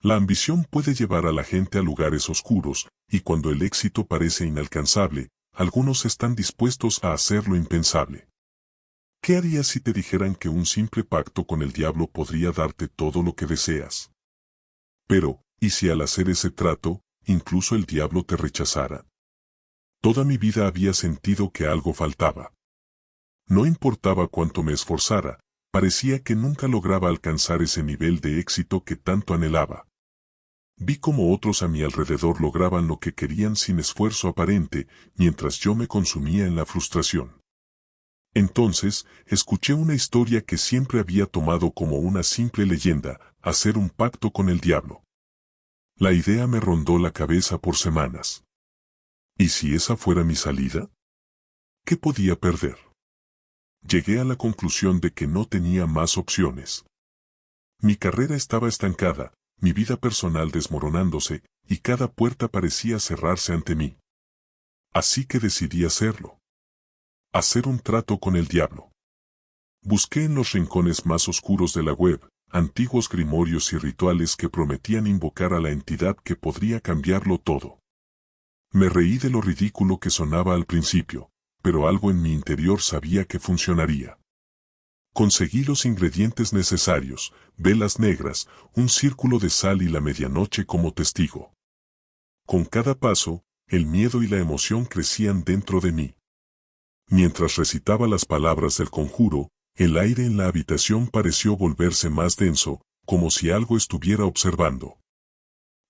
La ambición puede llevar a la gente a lugares oscuros, y cuando el éxito parece inalcanzable, algunos están dispuestos a hacer lo impensable. ¿Qué harías si te dijeran que un simple pacto con el diablo podría darte todo lo que deseas? Pero, ¿y si al hacer ese trato, incluso el diablo te rechazara? Toda mi vida había sentido que algo faltaba. No importaba cuánto me esforzara, parecía que nunca lograba alcanzar ese nivel de éxito que tanto anhelaba. Vi cómo otros a mi alrededor lograban lo que querían sin esfuerzo aparente, mientras yo me consumía en la frustración. Entonces, escuché una historia que siempre había tomado como una simple leyenda, hacer un pacto con el diablo. La idea me rondó la cabeza por semanas. ¿Y si esa fuera mi salida? ¿Qué podía perder? Llegué a la conclusión de que no tenía más opciones. Mi carrera estaba estancada, mi vida personal desmoronándose, y cada puerta parecía cerrarse ante mí. Así que decidí hacerlo. Hacer un trato con el diablo. Busqué en los rincones más oscuros de la web, antiguos grimorios y rituales que prometían invocar a la entidad que podría cambiarlo todo. Me reí de lo ridículo que sonaba al principio, pero algo en mi interior sabía que funcionaría. Conseguí los ingredientes necesarios, velas negras, un círculo de sal y la medianoche como testigo. Con cada paso, el miedo y la emoción crecían dentro de mí. Mientras recitaba las palabras del conjuro, el aire en la habitación pareció volverse más denso, como si algo estuviera observando.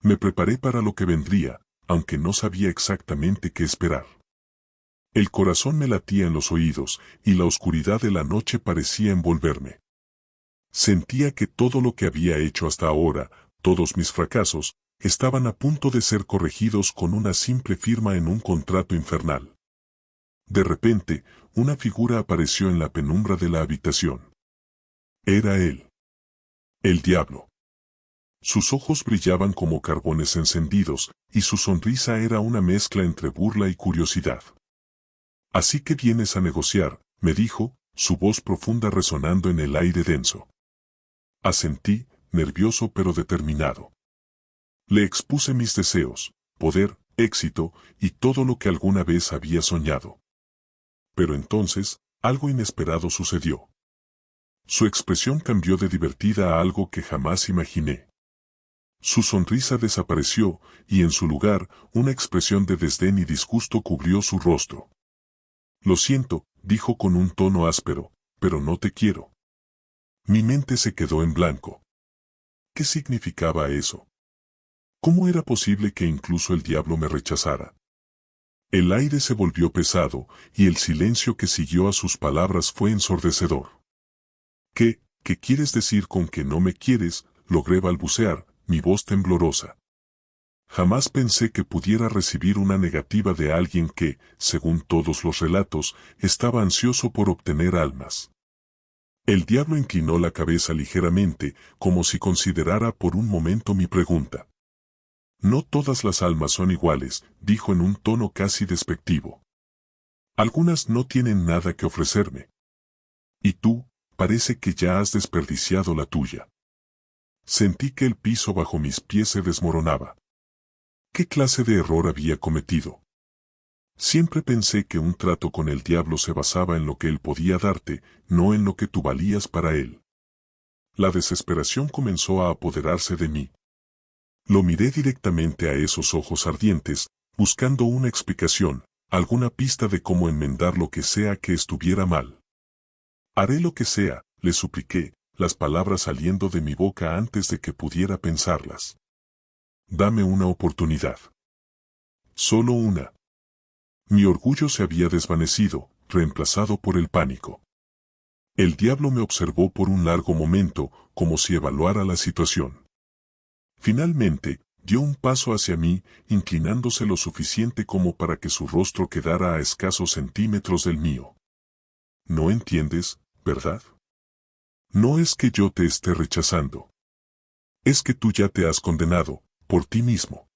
Me preparé para lo que vendría, aunque no sabía exactamente qué esperar. El corazón me latía en los oídos, y la oscuridad de la noche parecía envolverme. Sentía que todo lo que había hecho hasta ahora, todos mis fracasos, estaban a punto de ser corregidos con una simple firma en un contrato infernal. De repente, una figura apareció en la penumbra de la habitación. Era él. El diablo. Sus ojos brillaban como carbones encendidos, y su sonrisa era una mezcla entre burla y curiosidad. «Así que vienes a negociar», me dijo, su voz profunda resonando en el aire denso. Asentí, nervioso pero determinado. Le expuse mis deseos, poder, éxito, y todo lo que alguna vez había soñado. Pero entonces, algo inesperado sucedió. Su expresión cambió de divertida a algo que jamás imaginé. Su sonrisa desapareció, y en su lugar, una expresión de desdén y disgusto cubrió su rostro. «Lo siento», dijo con un tono áspero, «pero no te quiero». Mi mente se quedó en blanco. ¿Qué significaba eso? ¿Cómo era posible que incluso el diablo me rechazara? El aire se volvió pesado, y el silencio que siguió a sus palabras fue ensordecedor. ¿Qué quieres decir con que no me quieres?, logré balbucear, mi voz temblorosa. Jamás pensé que pudiera recibir una negativa de alguien que, según todos los relatos, estaba ansioso por obtener almas. El diablo inclinó la cabeza ligeramente, como si considerara por un momento mi pregunta. «No todas las almas son iguales», dijo en un tono casi despectivo. «Algunas no tienen nada que ofrecerme. Y tú, parece que ya has desperdiciado la tuya». Sentí que el piso bajo mis pies se desmoronaba. ¿Qué clase de error había cometido? Siempre pensé que un trato con el diablo se basaba en lo que él podía darte, no en lo que tú valías para él. La desesperación comenzó a apoderarse de mí. Lo miré directamente a esos ojos ardientes, buscando una explicación, alguna pista de cómo enmendar lo que sea que estuviera mal. «Haré lo que sea», le supliqué, las palabras saliendo de mi boca antes de que pudiera pensarlas. «Dame una oportunidad. Solo una». Mi orgullo se había desvanecido, reemplazado por el pánico. El diablo me observó por un largo momento, como si evaluara la situación. Finalmente, dio un paso hacia mí, inclinándose lo suficiente como para que su rostro quedara a escasos centímetros del mío. «No entiendes, ¿verdad? No es que yo te esté rechazando. Es que tú ya te has condenado, por ti mismo».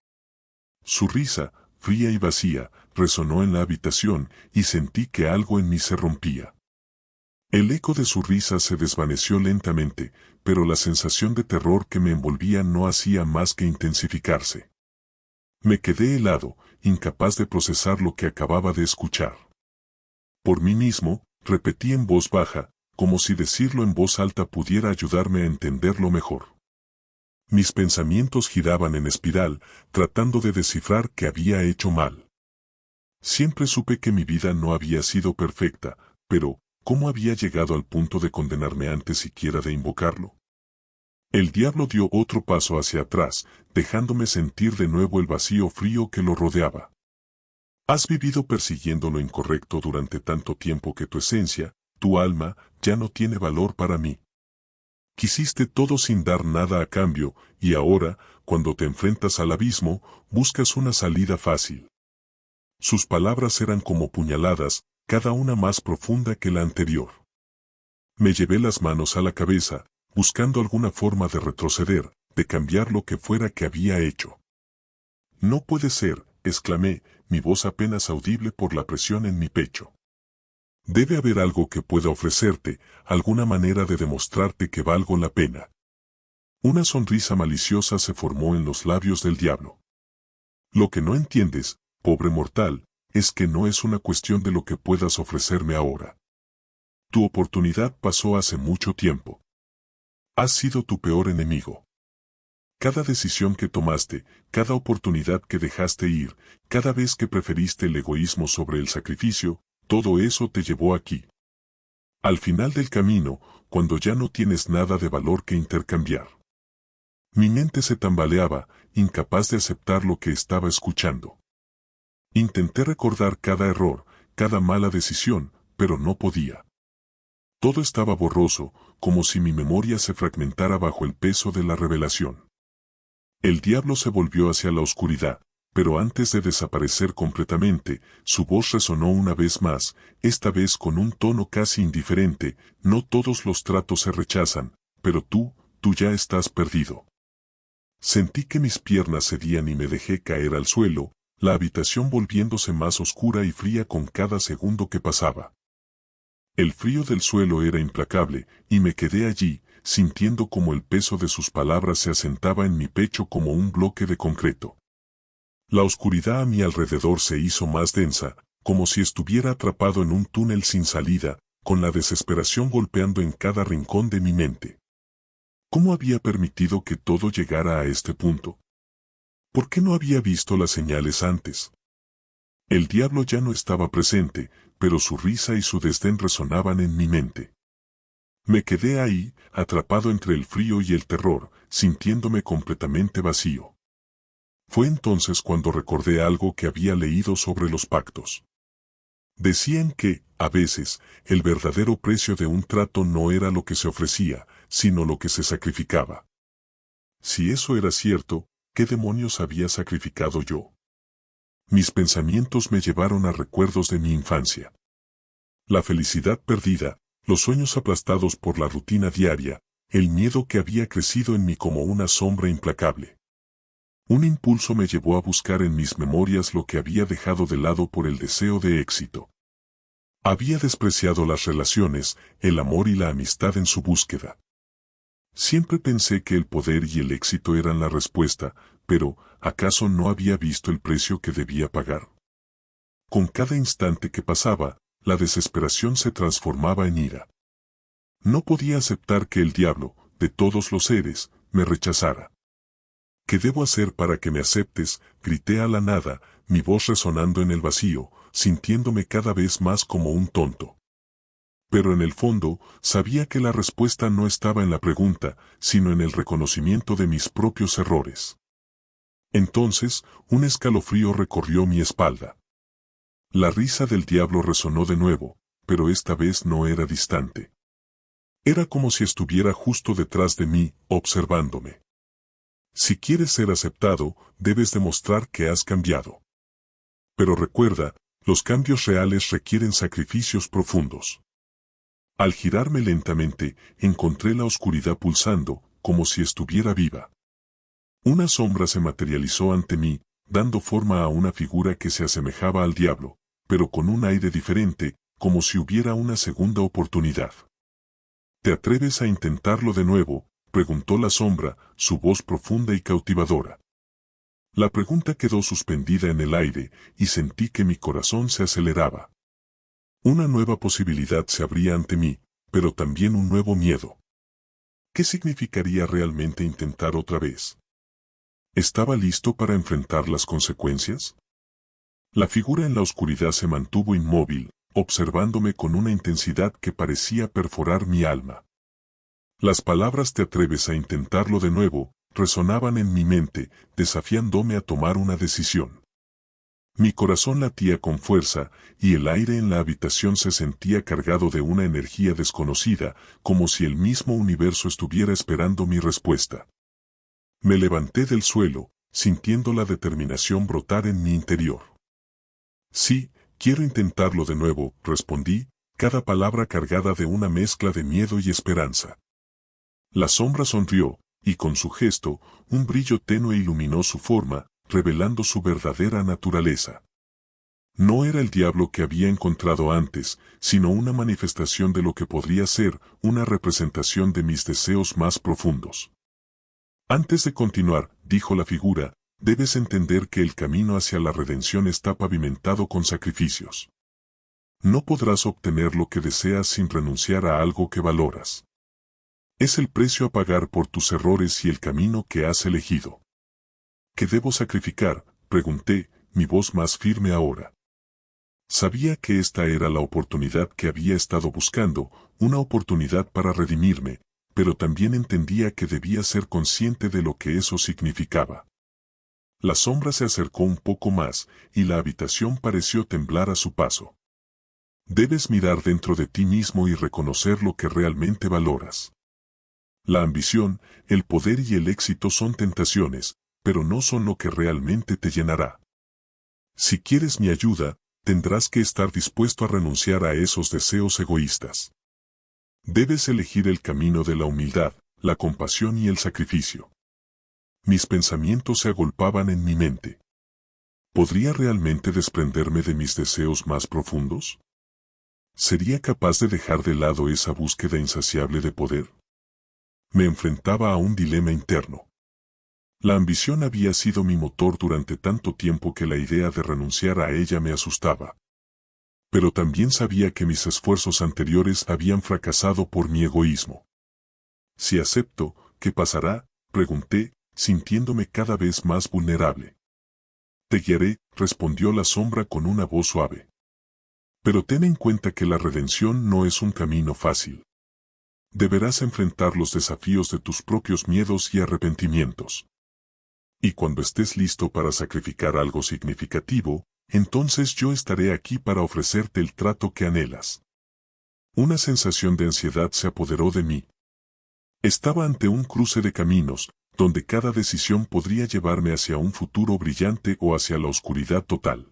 Su risa, fría y vacía, resonó en la habitación, y sentí que algo en mí se rompía. El eco de su risa se desvaneció lentamente, pero la sensación de terror que me envolvía no hacía más que intensificarse. Me quedé helado, incapaz de procesar lo que acababa de escuchar. Por mí mismo, repetí en voz baja, como si decirlo en voz alta pudiera ayudarme a entenderlo mejor. Mis pensamientos giraban en espiral, tratando de descifrar qué había hecho mal. Siempre supe que mi vida no había sido perfecta, pero ¿cómo había llegado al punto de condenarme antes siquiera de invocarlo? El diablo dio otro paso hacia atrás, dejándome sentir de nuevo el vacío frío que lo rodeaba. Has vivido persiguiendo lo incorrecto durante tanto tiempo que tu esencia, tu alma, ya no tiene valor para mí. Quisiste todo sin dar nada a cambio, y ahora, cuando te enfrentas al abismo, buscas una salida fácil. Sus palabras eran como puñaladas, cada una más profunda que la anterior. Me llevé las manos a la cabeza, buscando alguna forma de retroceder, de cambiar lo que fuera que había hecho. No puede ser, exclamé, mi voz apenas audible por la presión en mi pecho. Debe haber algo que pueda ofrecerte, alguna manera de demostrarte que valgo la pena. Una sonrisa maliciosa se formó en los labios del diablo. Lo que no entiendes, pobre mortal, es que no es una cuestión de lo que puedas ofrecerme ahora. Tu oportunidad pasó hace mucho tiempo. Has sido tu peor enemigo. Cada decisión que tomaste, cada oportunidad que dejaste ir, cada vez que preferiste el egoísmo sobre el sacrificio, todo eso te llevó aquí. Al final del camino, cuando ya no tienes nada de valor que intercambiar. Mi mente se tambaleaba, incapaz de aceptar lo que estaba escuchando. Intenté recordar cada error, cada mala decisión, pero no podía. Todo estaba borroso, como si mi memoria se fragmentara bajo el peso de la revelación. El diablo se volvió hacia la oscuridad, pero antes de desaparecer completamente, su voz resonó una vez más, esta vez con un tono casi indiferente: no todos los tratos se rechazan, pero tú ya estás perdido. Sentí que mis piernas cedían y me dejé caer al suelo, la habitación volviéndose más oscura y fría con cada segundo que pasaba. El frío del suelo era implacable, y me quedé allí, sintiendo como el peso de sus palabras se asentaba en mi pecho como un bloque de concreto. La oscuridad a mi alrededor se hizo más densa, como si estuviera atrapado en un túnel sin salida, con la desesperación golpeando en cada rincón de mi mente. ¿Cómo había permitido que todo llegara a este punto? ¿Por qué no había visto las señales antes? El diablo ya no estaba presente, pero su risa y su desdén resonaban en mi mente. Me quedé ahí, atrapado entre el frío y el terror, sintiéndome completamente vacío. Fue entonces cuando recordé algo que había leído sobre los pactos. Decían que, a veces, el verdadero precio de un trato no era lo que se ofrecía, sino lo que se sacrificaba. Si eso era cierto, ¿qué demonios había sacrificado yo? Mis pensamientos me llevaron a recuerdos de mi infancia. La felicidad perdida, los sueños aplastados por la rutina diaria, el miedo que había crecido en mí como una sombra implacable. Un impulso me llevó a buscar en mis memorias lo que había dejado de lado por el deseo de éxito. Había despreciado las relaciones, el amor y la amistad en su búsqueda. Siempre pensé que el poder y el éxito eran la respuesta, pero ¿acaso no había visto el precio que debía pagar? Con cada instante que pasaba, la desesperación se transformaba en ira. No podía aceptar que el diablo, de todos los seres, me rechazara. ¿Qué debo hacer para que me aceptes?, grité a la nada, mi voz resonando en el vacío, sintiéndome cada vez más como un tonto. Pero en el fondo, sabía que la respuesta no estaba en la pregunta, sino en el reconocimiento de mis propios errores. Entonces, un escalofrío recorrió mi espalda. La risa del diablo resonó de nuevo, pero esta vez no era distante. Era como si estuviera justo detrás de mí, observándome. Si quieres ser aceptado, debes demostrar que has cambiado. Pero recuerda, los cambios reales requieren sacrificios profundos. Al girarme lentamente, encontré la oscuridad pulsando, como si estuviera viva. Una sombra se materializó ante mí, dando forma a una figura que se asemejaba al diablo, pero con un aire diferente, como si hubiera una segunda oportunidad. ¿Te atreves a intentarlo de nuevo?, preguntó la sombra, su voz profunda y cautivadora. La pregunta quedó suspendida en el aire, y sentí que mi corazón se aceleraba. Una nueva posibilidad se abría ante mí, pero también un nuevo miedo. ¿Qué significaría realmente intentar otra vez? ¿Estaba listo para enfrentar las consecuencias? La figura en la oscuridad se mantuvo inmóvil, observándome con una intensidad que parecía perforar mi alma. Las palabras «te atreves a intentarlo de nuevo» resonaban en mi mente, desafiándome a tomar una decisión. Mi corazón latía con fuerza, y el aire en la habitación se sentía cargado de una energía desconocida, como si el mismo universo estuviera esperando mi respuesta. Me levanté del suelo, sintiendo la determinación brotar en mi interior. Sí, quiero intentarlo de nuevo, respondí, cada palabra cargada de una mezcla de miedo y esperanza. La sombra sonrió, y con su gesto, un brillo tenue iluminó su forma, revelando su verdadera naturaleza. No era el diablo que había encontrado antes, sino una manifestación de lo que podría ser una representación de mis deseos más profundos. Antes de continuar, dijo la figura, debes entender que el camino hacia la redención está pavimentado con sacrificios. No podrás obtener lo que deseas sin renunciar a algo que valoras. Es el precio a pagar por tus errores y el camino que has elegido. ¿Qué debo sacrificar?, pregunté, mi voz más firme ahora. Sabía que esta era la oportunidad que había estado buscando, una oportunidad para redimirme, pero también entendía que debía ser consciente de lo que eso significaba. La sombra se acercó un poco más, y la habitación pareció temblar a su paso. Debes mirar dentro de ti mismo y reconocer lo que realmente valoras. La ambición, el poder y el éxito son tentaciones, pero no son lo que realmente te llenará. Si quieres mi ayuda, tendrás que estar dispuesto a renunciar a esos deseos egoístas. Debes elegir el camino de la humildad, la compasión y el sacrificio. Mis pensamientos se agolpaban en mi mente. ¿Podría realmente desprenderme de mis deseos más profundos? ¿Sería capaz de dejar de lado esa búsqueda insaciable de poder? Me enfrentaba a un dilema interno. La ambición había sido mi motor durante tanto tiempo que la idea de renunciar a ella me asustaba. Pero también sabía que mis esfuerzos anteriores habían fracasado por mi egoísmo. Si acepto, ¿qué pasará?, pregunté, sintiéndome cada vez más vulnerable. Te guiaré, respondió la sombra con una voz suave. Pero ten en cuenta que la redención no es un camino fácil. Deberás enfrentar los desafíos de tus propios miedos y arrepentimientos. Y cuando estés listo para sacrificar algo significativo, entonces yo estaré aquí para ofrecerte el trato que anhelas. Una sensación de ansiedad se apoderó de mí. Estaba ante un cruce de caminos, donde cada decisión podría llevarme hacia un futuro brillante o hacia la oscuridad total.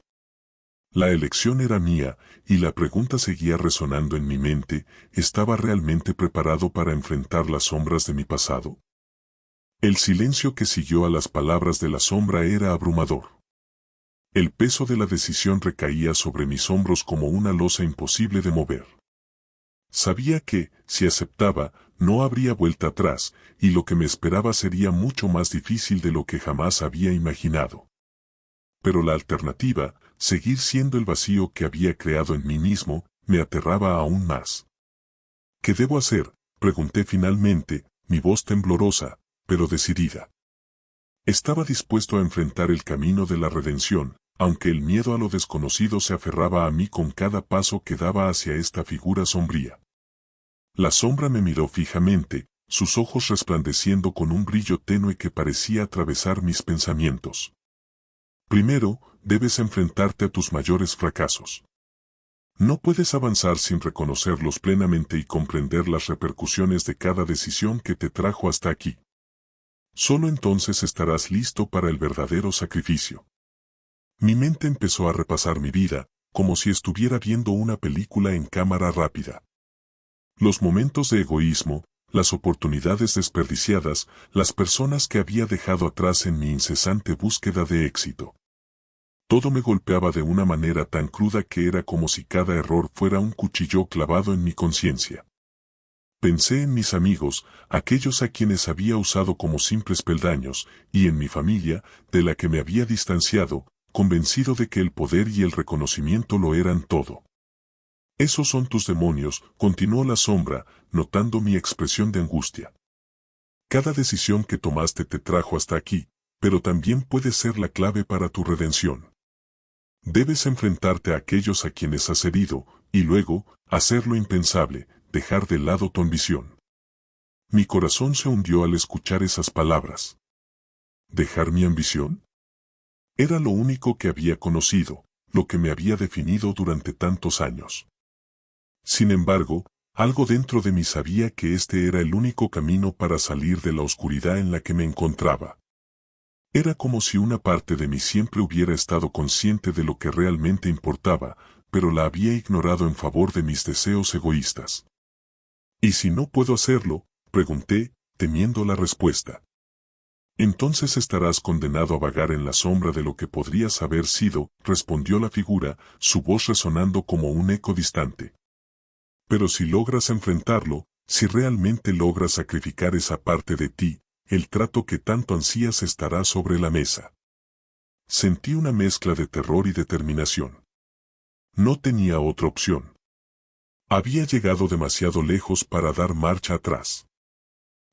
La elección era mía, y la pregunta seguía resonando en mi mente, ¿estaba realmente preparado para enfrentar las sombras de mi pasado? El silencio que siguió a las palabras de la sombra era abrumador. El peso de la decisión recaía sobre mis hombros como una losa imposible de mover. Sabía que, si aceptaba, no habría vuelta atrás, y lo que me esperaba sería mucho más difícil de lo que jamás había imaginado. Pero la alternativa, seguir siendo el vacío que había creado en mí mismo, me aterraba aún más. ¿Qué debo hacer?, pregunté finalmente, mi voz temblorosa, pero decidida. Estaba dispuesto a enfrentar el camino de la redención, aunque el miedo a lo desconocido se aferraba a mí con cada paso que daba hacia esta figura sombría. La sombra me miró fijamente, sus ojos resplandeciendo con un brillo tenue que parecía atravesar mis pensamientos. Primero, debes enfrentarte a tus mayores fracasos. No puedes avanzar sin reconocerlos plenamente y comprender las repercusiones de cada decisión que te trajo hasta aquí. Solo entonces estarás listo para el verdadero sacrificio. Mi mente empezó a repasar mi vida, como si estuviera viendo una película en cámara rápida. Los momentos de egoísmo, las oportunidades desperdiciadas, las personas que había dejado atrás en mi incesante búsqueda de éxito. Todo me golpeaba de una manera tan cruda que era como si cada error fuera un cuchillo clavado en mi conciencia. Pensé en mis amigos, aquellos a quienes había usado como simples peldaños, y en mi familia, de la que me había distanciado, convencido de que el poder y el reconocimiento lo eran todo. Esos son tus demonios, continuó la sombra, notando mi expresión de angustia. Cada decisión que tomaste te trajo hasta aquí, pero también puede ser la clave para tu redención. Debes enfrentarte a aquellos a quienes has herido, y luego, hacer lo impensable, dejar de lado tu ambición. Mi corazón se hundió al escuchar esas palabras. ¿Dejar mi ambición? Era lo único que había conocido, lo que me había definido durante tantos años. Sin embargo, algo dentro de mí sabía que este era el único camino para salir de la oscuridad en la que me encontraba. Era como si una parte de mí siempre hubiera estado consciente de lo que realmente importaba, pero la había ignorado en favor de mis deseos egoístas. ¿Y si no puedo hacerlo?, pregunté, temiendo la respuesta. Entonces estarás condenado a vagar en la sombra de lo que podrías haber sido, respondió la figura, su voz resonando como un eco distante. Pero si logras enfrentarlo, si realmente logras sacrificar esa parte de ti, el trato que tanto ansías estará sobre la mesa. Sentí una mezcla de terror y determinación. No tenía otra opción. Había llegado demasiado lejos para dar marcha atrás.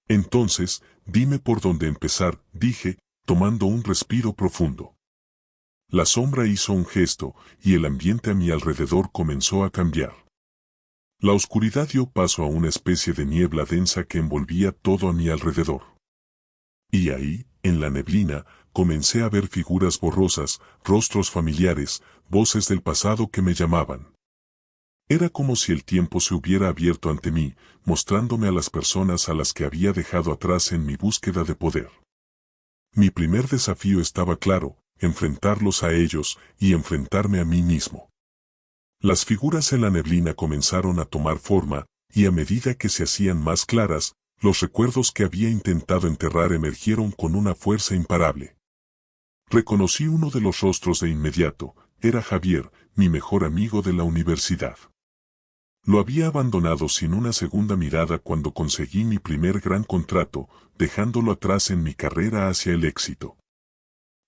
Entonces, dime por dónde empezar, dije, tomando un respiro profundo. La sombra hizo un gesto, y el ambiente a mi alrededor comenzó a cambiar. La oscuridad dio paso a una especie de niebla densa que envolvía todo a mi alrededor. Y ahí, en la neblina, comencé a ver figuras borrosas, rostros familiares, voces del pasado que me llamaban. Era como si el tiempo se hubiera abierto ante mí, mostrándome a las personas a las que había dejado atrás en mi búsqueda de poder. Mi primer desafío estaba claro, enfrentarlos a ellos y enfrentarme a mí mismo. Las figuras en la neblina comenzaron a tomar forma, y a medida que se hacían más claras, los recuerdos que había intentado enterrar emergieron con una fuerza imparable. Reconocí uno de los rostros de inmediato, era Javier, mi mejor amigo de la universidad. Lo había abandonado sin una segunda mirada cuando conseguí mi primer gran contrato, dejándolo atrás en mi carrera hacia el éxito.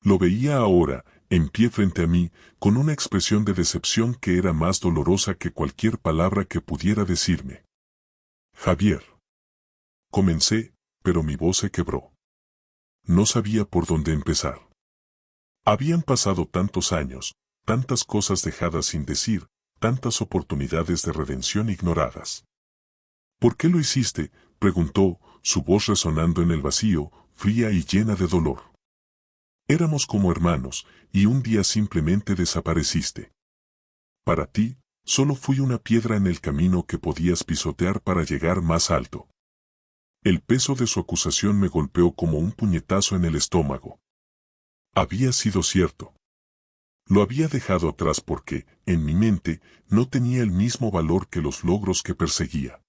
Lo veía ahora, en pie frente a mí, con una expresión de decepción que era más dolorosa que cualquier palabra que pudiera decirme. Javier. Comencé, pero mi voz se quebró. No sabía por dónde empezar. Habían pasado tantos años, tantas cosas dejadas sin decir, tantas oportunidades de redención ignoradas. ¿Por qué lo hiciste?, preguntó, su voz resonando en el vacío, fría y llena de dolor. Éramos como hermanos, y un día simplemente desapareciste. Para ti, solo fui una piedra en el camino que podías pisotear para llegar más alto. El peso de su acusación me golpeó como un puñetazo en el estómago. Había sido cierto. Lo había dejado atrás porque, en mi mente, no tenía el mismo valor que los logros que perseguía.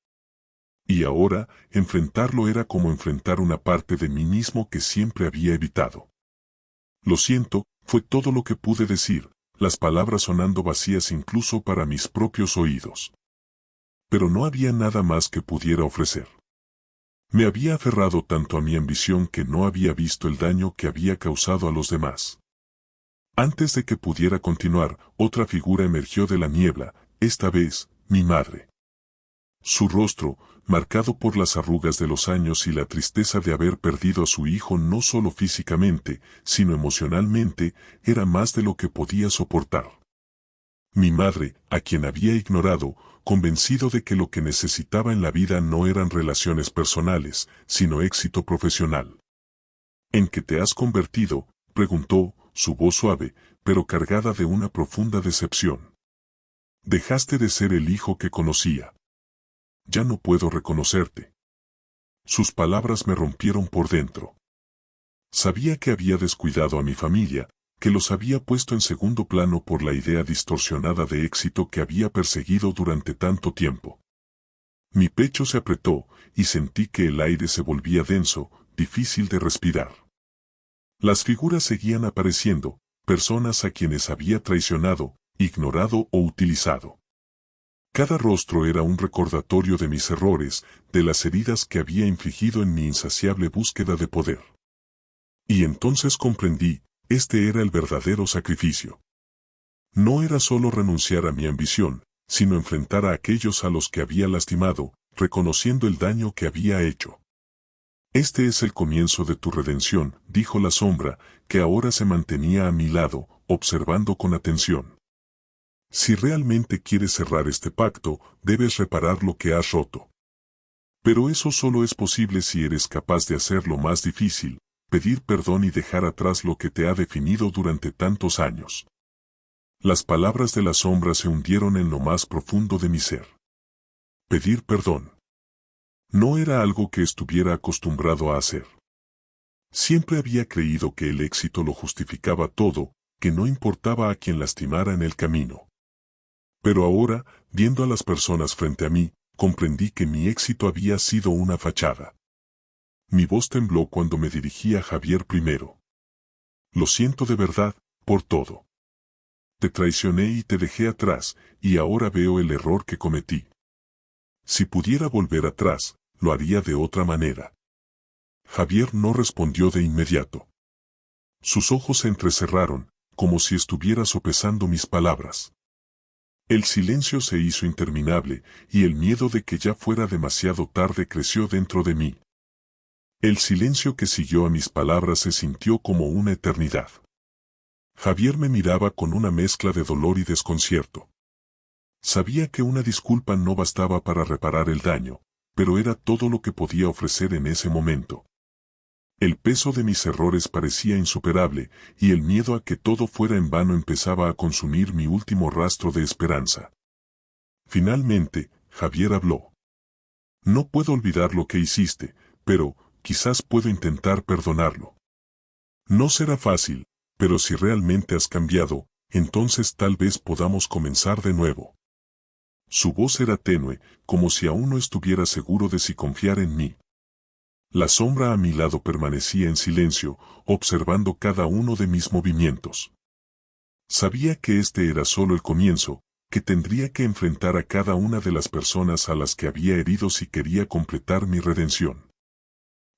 Y ahora, enfrentarlo era como enfrentar una parte de mí mismo que siempre había evitado. Lo siento, fue todo lo que pude decir, las palabras sonando vacías incluso para mis propios oídos. Pero no había nada más que pudiera ofrecer. Me había aferrado tanto a mi ambición que no había visto el daño que había causado a los demás. Antes de que pudiera continuar, otra figura emergió de la niebla, esta vez, mi madre. Su rostro, marcado por las arrugas de los años y la tristeza de haber perdido a su hijo no solo físicamente, sino emocionalmente, era más de lo que podía soportar. Mi madre, a quien había ignorado, convencido de que lo que necesitaba en la vida no eran relaciones personales, sino éxito profesional. ¿En qué te has convertido?, preguntó, su voz suave, pero cargada de una profunda decepción. Dejaste de ser el hijo que conocía. Ya no puedo reconocerte. Sus palabras me rompieron por dentro. Sabía que había descuidado a mi familia, que los había puesto en segundo plano por la idea distorsionada de éxito que había perseguido durante tanto tiempo. Mi pecho se apretó, y sentí que el aire se volvía denso, difícil de respirar. Las figuras seguían apareciendo, personas a quienes había traicionado, ignorado o utilizado. Cada rostro era un recordatorio de mis errores, de las heridas que había infligido en mi insaciable búsqueda de poder. Y entonces comprendí, este era el verdadero sacrificio. No era solo renunciar a mi ambición, sino enfrentar a aquellos a los que había lastimado, reconociendo el daño que había hecho. Este es el comienzo de tu redención, dijo la sombra, que ahora se mantenía a mi lado, observando con atención. Si realmente quieres cerrar este pacto, debes reparar lo que has roto. Pero eso solo es posible si eres capaz de hacerlo más difícil, pedir perdón y dejar atrás lo que te ha definido durante tantos años. Las palabras de la sombra se hundieron en lo más profundo de mi ser. Pedir perdón. No era algo que estuviera acostumbrado a hacer. Siempre había creído que el éxito lo justificaba todo, que no importaba a quien lastimara en el camino. Pero ahora, viendo a las personas frente a mí, comprendí que mi éxito había sido una fachada. Mi voz tembló cuando me dirigí a Javier primero. Lo siento de verdad, por todo. Te traicioné y te dejé atrás, y ahora veo el error que cometí. Si pudiera volver atrás, lo haría de otra manera. Javier no respondió de inmediato. Sus ojos se entrecerraron, como si estuviera sopesando mis palabras. El silencio se hizo interminable, y el miedo de que ya fuera demasiado tarde creció dentro de mí. El silencio que siguió a mis palabras se sintió como una eternidad. Javier me miraba con una mezcla de dolor y desconcierto. Sabía que una disculpa no bastaba para reparar el daño, pero era todo lo que podía ofrecer en ese momento. El peso de mis errores parecía insuperable, y el miedo a que todo fuera en vano empezaba a consumir mi último rastro de esperanza. Finalmente, Javier habló. No puedo olvidar lo que hiciste, pero quizás puedo intentar perdonarlo. No será fácil, pero si realmente has cambiado, entonces tal vez podamos comenzar de nuevo. Su voz era tenue, como si aún no estuviera seguro de si confiar en mí. La sombra a mi lado permanecía en silencio, observando cada uno de mis movimientos. Sabía que este era solo el comienzo, que tendría que enfrentar a cada una de las personas a las que había herido si quería completar mi redención.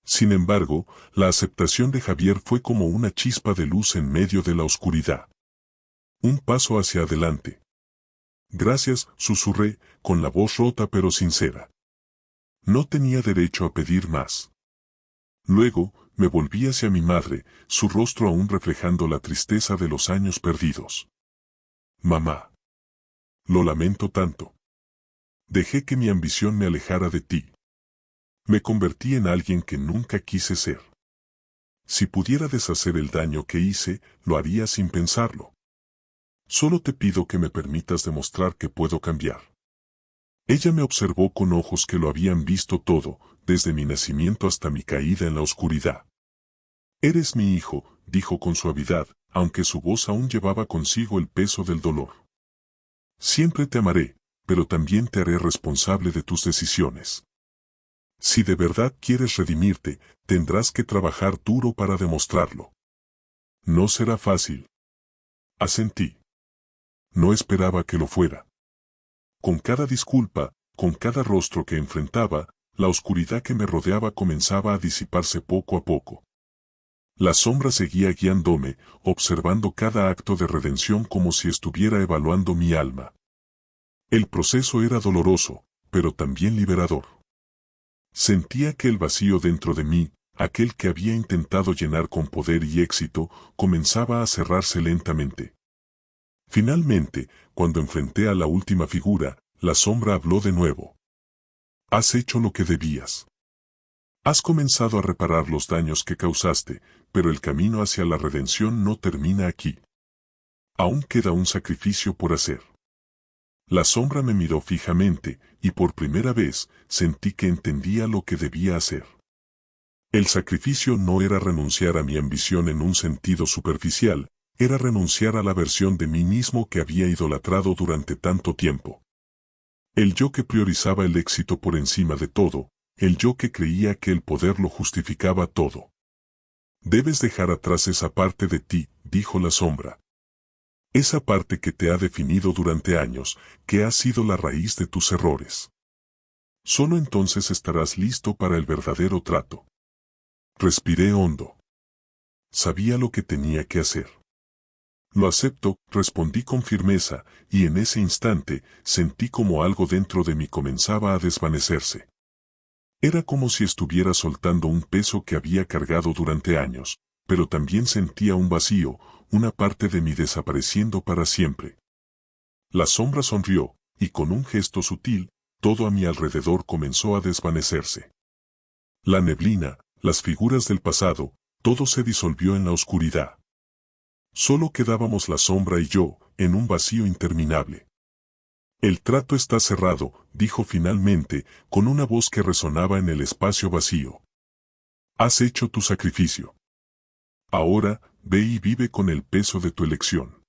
Sin embargo, la aceptación de Javier fue como una chispa de luz en medio de la oscuridad. Un paso hacia adelante. Gracias, susurré, con la voz rota pero sincera. No tenía derecho a pedir más. Luego, me volví hacia mi madre, su rostro aún reflejando la tristeza de los años perdidos. Mamá. Lo lamento tanto. Dejé que mi ambición me alejara de ti. Me convertí en alguien que nunca quise ser. Si pudiera deshacer el daño que hice, lo haría sin pensarlo. Solo te pido que me permitas demostrar que puedo cambiar. Ella me observó con ojos que lo habían visto todo, desde mi nacimiento hasta mi caída en la oscuridad. Eres mi hijo, dijo con suavidad, aunque su voz aún llevaba consigo el peso del dolor. Siempre te amaré, pero también te haré responsable de tus decisiones. Si de verdad quieres redimirte, tendrás que trabajar duro para demostrarlo. No será fácil. Asentí. No esperaba que lo fuera. Con cada disculpa, con cada rostro que enfrentaba, la oscuridad que me rodeaba comenzaba a disiparse poco a poco. La sombra seguía guiándome, observando cada acto de redención como si estuviera evaluando mi alma. El proceso era doloroso, pero también liberador. Sentía que el vacío dentro de mí, aquel que había intentado llenar con poder y éxito, comenzaba a cerrarse lentamente. Finalmente, cuando enfrenté a la última figura, la sombra habló de nuevo. Has hecho lo que debías. Has comenzado a reparar los daños que causaste, pero el camino hacia la redención no termina aquí. Aún queda un sacrificio por hacer. La sombra me miró fijamente, y por primera vez, sentí que entendía lo que debía hacer. El sacrificio no era renunciar a mi ambición en un sentido superficial, era renunciar a la versión de mí mismo que había idolatrado durante tanto tiempo. El yo que priorizaba el éxito por encima de todo, el yo que creía que el poder lo justificaba todo. Debes dejar atrás esa parte de ti, dijo la sombra. Esa parte que te ha definido durante años, que ha sido la raíz de tus errores. Solo entonces estarás listo para el verdadero trato. Respiré hondo. Sabía lo que tenía que hacer. Lo acepto, respondí con firmeza, y en ese instante sentí como algo dentro de mí comenzaba a desvanecerse. Era como si estuviera soltando un peso que había cargado durante años, pero también sentía un vacío, una parte de mí desapareciendo para siempre. La sombra sonrió, y con un gesto sutil, todo a mi alrededor comenzó a desvanecerse. La neblina, las figuras del pasado, todo se disolvió en la oscuridad. Solo quedábamos la sombra y yo, en un vacío interminable. El trato está cerrado, dijo finalmente, con una voz que resonaba en el espacio vacío. Has hecho tu sacrificio. Ahora, ve y vive con el peso de tu elección.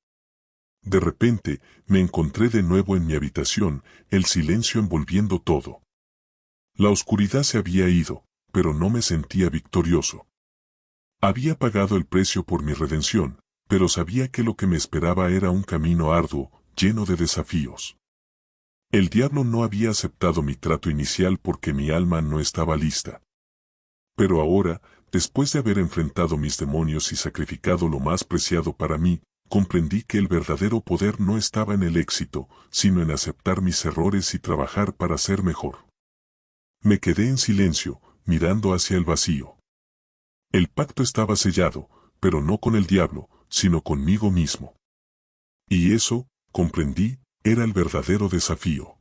De repente, me encontré de nuevo en mi habitación, el silencio envolviendo todo. La oscuridad se había ido, pero no me sentía victorioso. Había pagado el precio por mi redención, pero sabía que lo que me esperaba era un camino arduo, lleno de desafíos. El diablo no había aceptado mi trato inicial porque mi alma no estaba lista. Pero ahora, después de haber enfrentado mis demonios y sacrificado lo más preciado para mí, comprendí que el verdadero poder no estaba en el éxito, sino en aceptar mis errores y trabajar para ser mejor. Me quedé en silencio, mirando hacia el vacío. El pacto estaba sellado, pero no con el diablo, sino conmigo mismo. Y eso, comprendí, era el verdadero desafío.